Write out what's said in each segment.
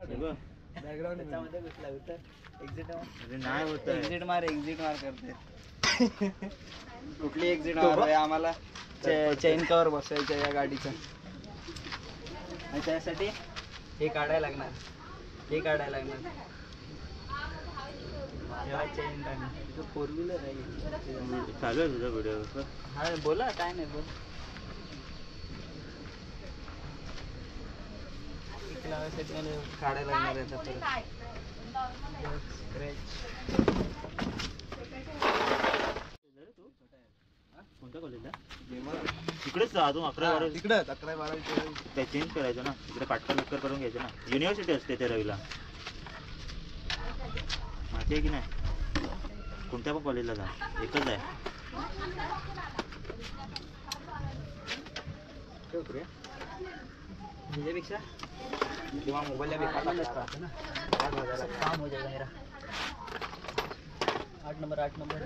Background त्याच्यामध्ये घुसला होता. एक्झिट नाही होत. एक्झिट मार करते. कुठली एक्झिट मार आम्हाला चेन कवर बसवायचं या गाडीचं आणि त्यासाठी हे काढायला लागणार. चेन टाकणार. फोर व्हीलर आहे चालू आहे तुझा व्हिडिओ. हा बोला काय नाही बोल. काढायला लागणार आहे कोणत्या कॉलेजला? तिकडेच अजून 11-12 तिकडेच 11-12 ते चेंज करायचं ना. तिकडे काटकर लटकर करून घ्यायचं ना. युनिव्हर्सिटी असते ते रवीला. माहिती आहे की नाही? कोणत्या पण कॉलेजला जा, एकच आहे. मुझेपेक्षा किंवा मोबाईलला बेकार राहतं ना. काम हो जाएगा मेरा. 8 नंबर 8 नंबर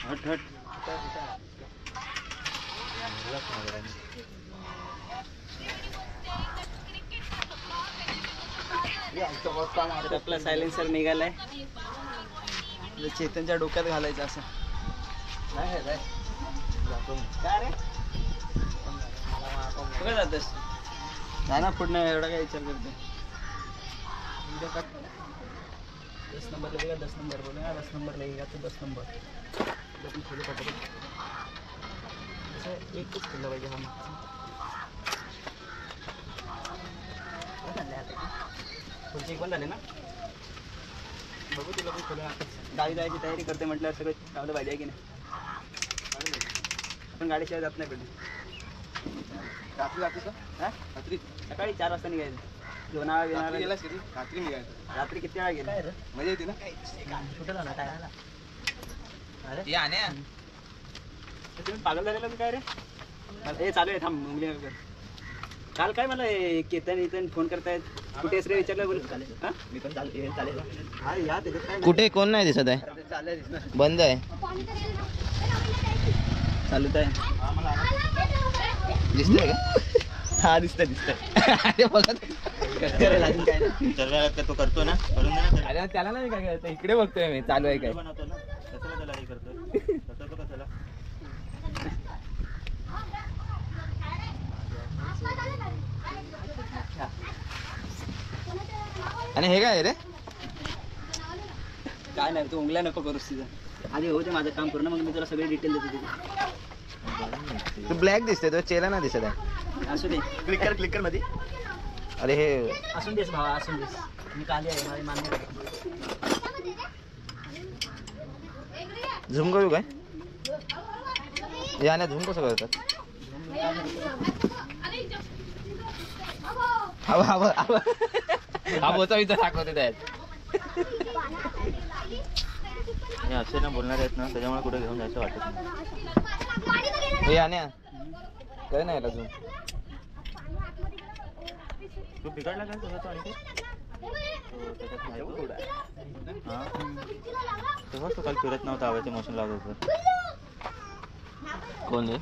हट हट. आपला सायलेन्सर निघालाय. चेतनच्या डोक्यात घालायचं असं नाही. काय रे कुठे जातस? जा ना पुढनं. एवढा काय विचार करते? 10 नंबर लगेगा. 10 नंबर बोलेगा. 10 नंबर लगेगा तो 10 नंबर. एकच केलं पाहिजे. पुढचे एक पण झाले ना. बघू तुला पण थोडं गावी जायची तयारी करते म्हटल्यावर सगळं चांगलं पाहिजे आहे की नाही. आपण गाडीशिवाय जात नाही कधी. रात्री जाते का? हां रात्री सकाळी 4 वाजता निघायचं. जेवणाला गेलास किती? रात्री निघायचं. रात्री किती वेळा गेला? मजा येते ना. कुठं जाणार काय झाला? अरे आण्या तुम्ही पागल झालेला काय रे? हे चालू आहे थांब. मुंबई काल काय मला केतन इथं फोन करतायत. कुठे रे विचारलं. बोल हां मी पण चालेल. हा या त्याच्यात काय कुठे कोण नाही दिसत आहे. चालेल बंद आहे. चालूच आहे. दिसतंय का? हा दिसतंय. अरे बघा करेल अजून काय नाही. सर्व तो करतो ना. करून दे ना. अरे त्याला नाही काय करायचं. इकडे बघतोय मी चालू आहे काय. बनवतो ना. कशाला त्याला हे करतो? करतो कशाला? आणि हे काय रे? काय नाही तू उंगल्या नको करूस तिथं. आधी हो ते माझं काम करू ना. मग मी तुला सगळे डिटेल देतो तिथे. तू ब्लॅक दिसते. तो चेहरा नाही दिसत आहे. असू दे. क्लिकर मध्ये अरे हे असून देस भावा असून देस. मी काली आहे माझी मान्य करतो. झूम करू काय? याने झूम कसं करतात? हा बोचा इथं दाखवते त्यात. हे असे ना बोलणार आहेत ना. त्याच्यामुळे कुठे घेऊन जायचं वाटत नाही. हे याने काय नाही याला झूम. तू बिघडला काय तुझा तो आणखी? हां तेव्हाच तो काल फिरत नव्हता. हवेचे मशीन लावत होतं. कोण रे?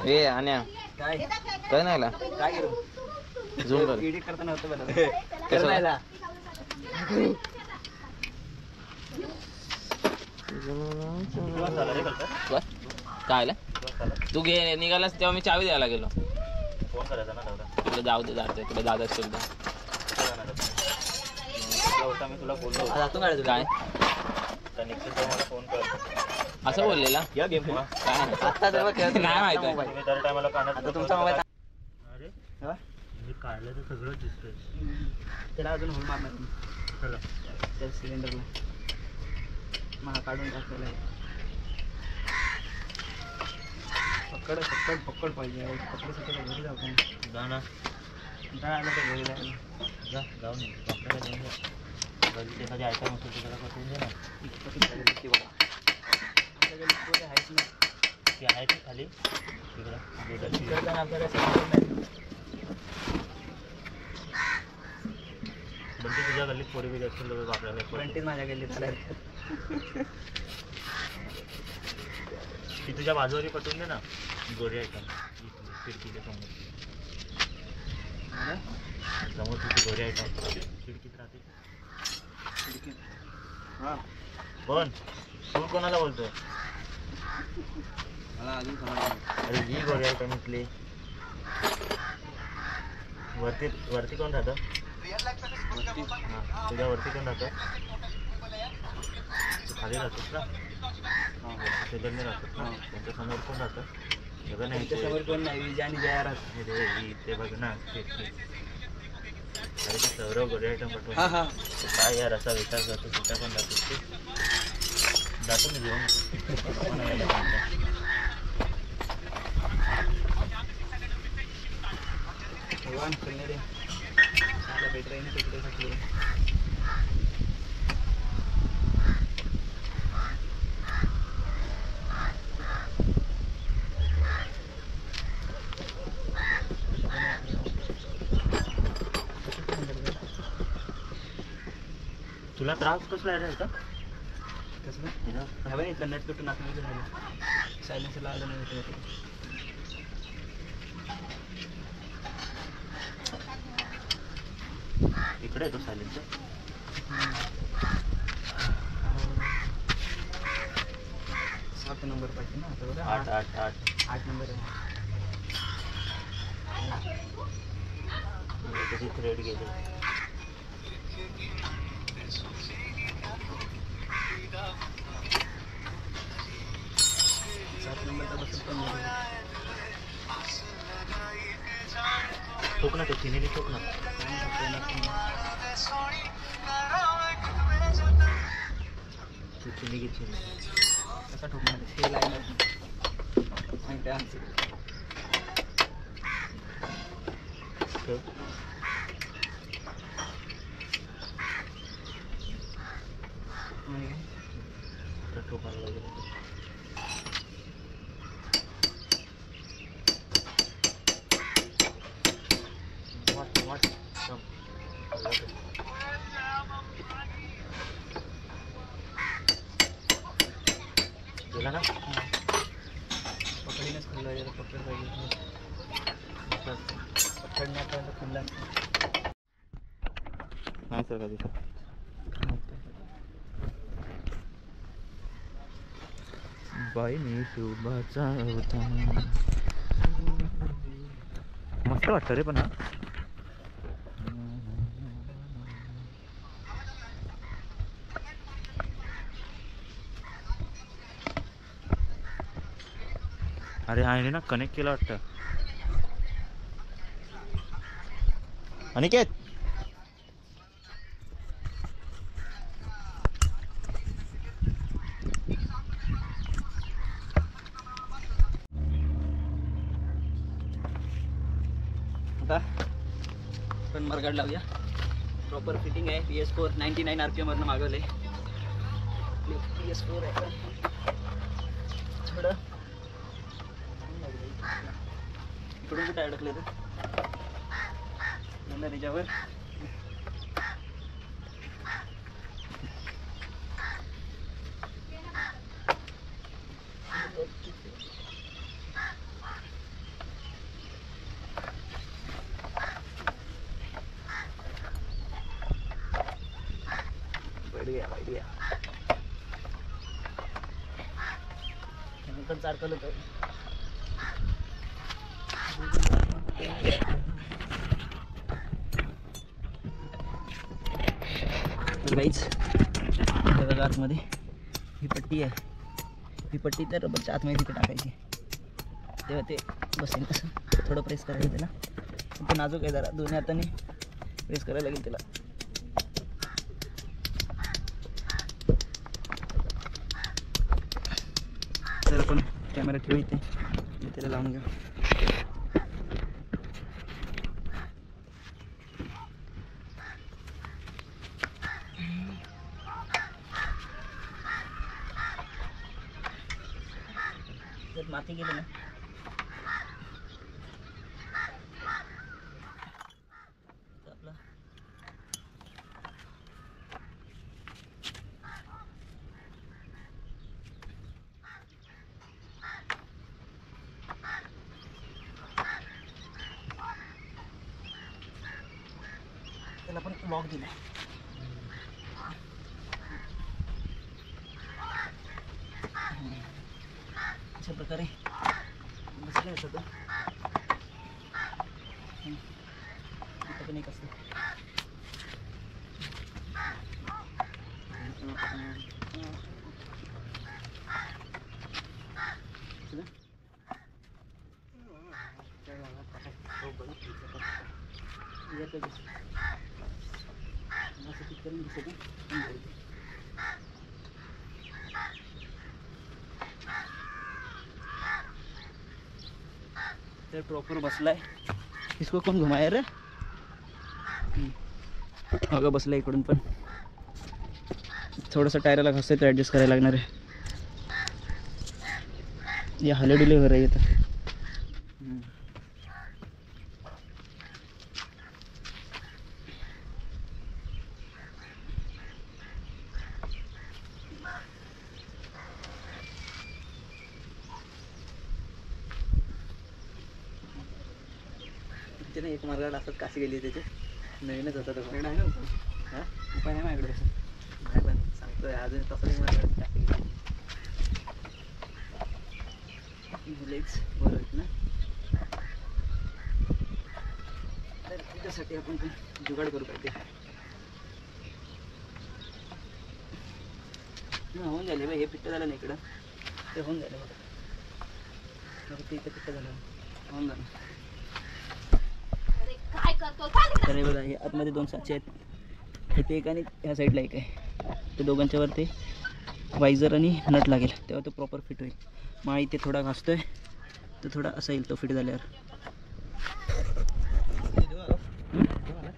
ए आण्या काय काय नाही याला. काय करू? झूम कर. एडिट करताना होतं बरं. कसं? करायला किंवा झालं रे करतं. काय आलं? तू घे निघालास तेव्हा मी चावी द्यायला गेलो. फोन करायचा ना दादा. तुला जाऊ दे. तुला जात असेल तर होता मी तुला बोललो. जातो काय काय त्या निश्चित मला फोन कर. असं बोललेला. या गेम काय आता तेव्हा खेळत नाही माहित आहे. तुम्ही दर टायमाला कानात आता तुमचा मोबाईल अरे हा? मी काढलं तर सगळं दिसतंय. त्याला अजून होल मारणार नाही. चला त्या सिलेंडरला मला काढून टाकलेला आहे. पकड पाहिजे. पकडसाठी घरी जाऊ आपण. जा ना. कंटाळा आला तर घरी जायला. जा जाऊन ये. डॉक्टरला घेऊन जा. गल्लीत एखादी आयटम असेल तर त्याला पटवून दे ना. आपल्या गल्लीत पोरं आहेच ना. ती आहे ती खाली तिकडं गोदाची. तिकडं आपल्याला समजत नाही. बंटी तुझ्या गल्लीत पोरी बिरी असेल तर आपल्याला एक पण माझ्या गल्लीत आल्या. ती तुझ्या बाजूवरी पटवून दे ना गोरी आयटम खिडकीच्या समोर. समोर तुझी गोरी आयटम खिडकीत राहते. हां कोण तू कोणाला बोलतोय? मला अजून समजलं. अरे ही गोरी आयटम इथली. वरती वरती कोण राहतं? हां तुझ्या वरती कोण राहतं? तू खाली राहतोस ना? शेजारने राहतोस ना? त्यांच्यासमोर कोण राहतं? बघ नाही त्याच्यासमोर कोण नाही. विजय आणि जया राहत. ते बघ ना अरे ते सौरव गोरी आयटम पटवून. हां हां काय यार असा विचार करतो कुठं पण जातोस ते. जातो मी जेवण भगवान कन्नडे मला भेट राहील तिकडे सगळे. तुला त्रास कसला आहे रे आता? कसं ह्या बाई कन्नड कुठून आतमध्ये झालं. सायलेन्सला आलं नाही होतं. इकडे आहे तो सायलेन्स. 7 नंबर पाहिजे ना. आता 8 नंबर आहे. कधी थ्रेड गेले. 7 नंबरचा बसून पण नाही. ठोक ना तो चिनेली ठोक ना. तू चिनी घे चिनी. कसा ठोकणार हे लाईनर आणि डान्स. ठेव. आता ठोकायला लागेल. वाट गेला ना. पकडीनच खुल्ला आहे. पकड पाहिजे. पकडण्यापर्यंत खुल्ला नाही सर कधी सर. बाई मी शुभाचा होता. मस्त वाटतं रे पण हा. अरे आहे ना कनेक्ट केलं वाटतं. अनिकेत आता पण मरगाड लावूया. प्रॉपर फिटिंग आहे. PS4 99 RPM वरनं मागवले. PS4 आहे. थोडं इकडून कुठे अडकले तर त्याच्यावर बढ़िया नंतर सारखं होतं. तर गाईच बघा आतमध्ये ही पट्टी आहे. ही पट्टी तर रबरच्या आतमध्ये तिथे टाकायची तेव्हा ते बसेल. कसं थोडं प्रेस करायचं त्याला. पण नाजूक आहे जरा. दोन्ही हाताने प्रेस करायला लागेल त्याला. तर आपण कॅमेरा ठेवू इथे. त्याला लावून घेऊ. एक माती गेली ना तर आपला त्याला पण लॉक दिलाय. अशा प्रकारे बसलं सगळं. इथं पण एक असतं. तर प्रॉपर बसलाय. इसको कोण घुमाया रे? अगं बसलाय इकडून पण. थोडंसं टायराला घासतोय तर ॲडजस्ट करायला लागणार आहे. या हलेडुले हो रही है तो. तिथे एक मार्गावर असत काशी गेली त्याची नवीनच होता तो. आहे ना हां उपाय नाही माझ्याकडे तसं. नाही पण सांगतोय अजून तसं एक मार्गावर काशी गेली. मुलेच बरं आहेत ना. तर त्याच्यासाठी आपण ते जुगाड करू पाहिजे. होऊन झाले बाई. हे पिट्ट झालं ना इकडं ते होऊन झालं बघा. ते इथं पिट्ट झालं होऊन झालं. तर हे बघा हे आतमध्ये 2 साचे आहेत. इथे एक आणि ह्या साईडला एक आहे. ते दोघांच्या वर ते वायझर आणि नट लागेल तेव्हा तो प्रॉपर फिट होईल. मग इथे थोडा घासतोय तर थोडा असा येईल तो फिट झाल्यावर.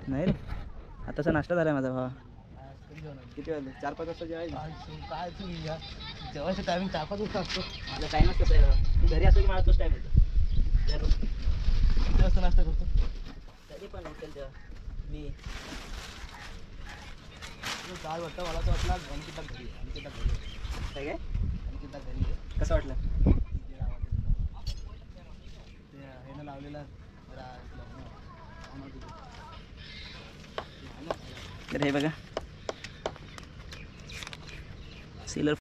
नाही रे आताचा नाश्ता झाला माझा भावा. किती वाजले? 4-5 वाजता जेवायचं. काय तू जेवायचं टायमिंग 4-5 वाजता असतो. माझा टाईमच कसं आहे. घरी असतो की मला तोच टाईम येतो. किती वाजता नाश्ता करतो? कधी पण असेल तेव्हा मी 4 वाजता. मला तर वाटलं अनिकेता घरी आहे. अनिकेता घरी काय काय अनिकेता घरी आहे. कसं वाटलं? ते हे ना लावलेलं तर हे बघा सीलर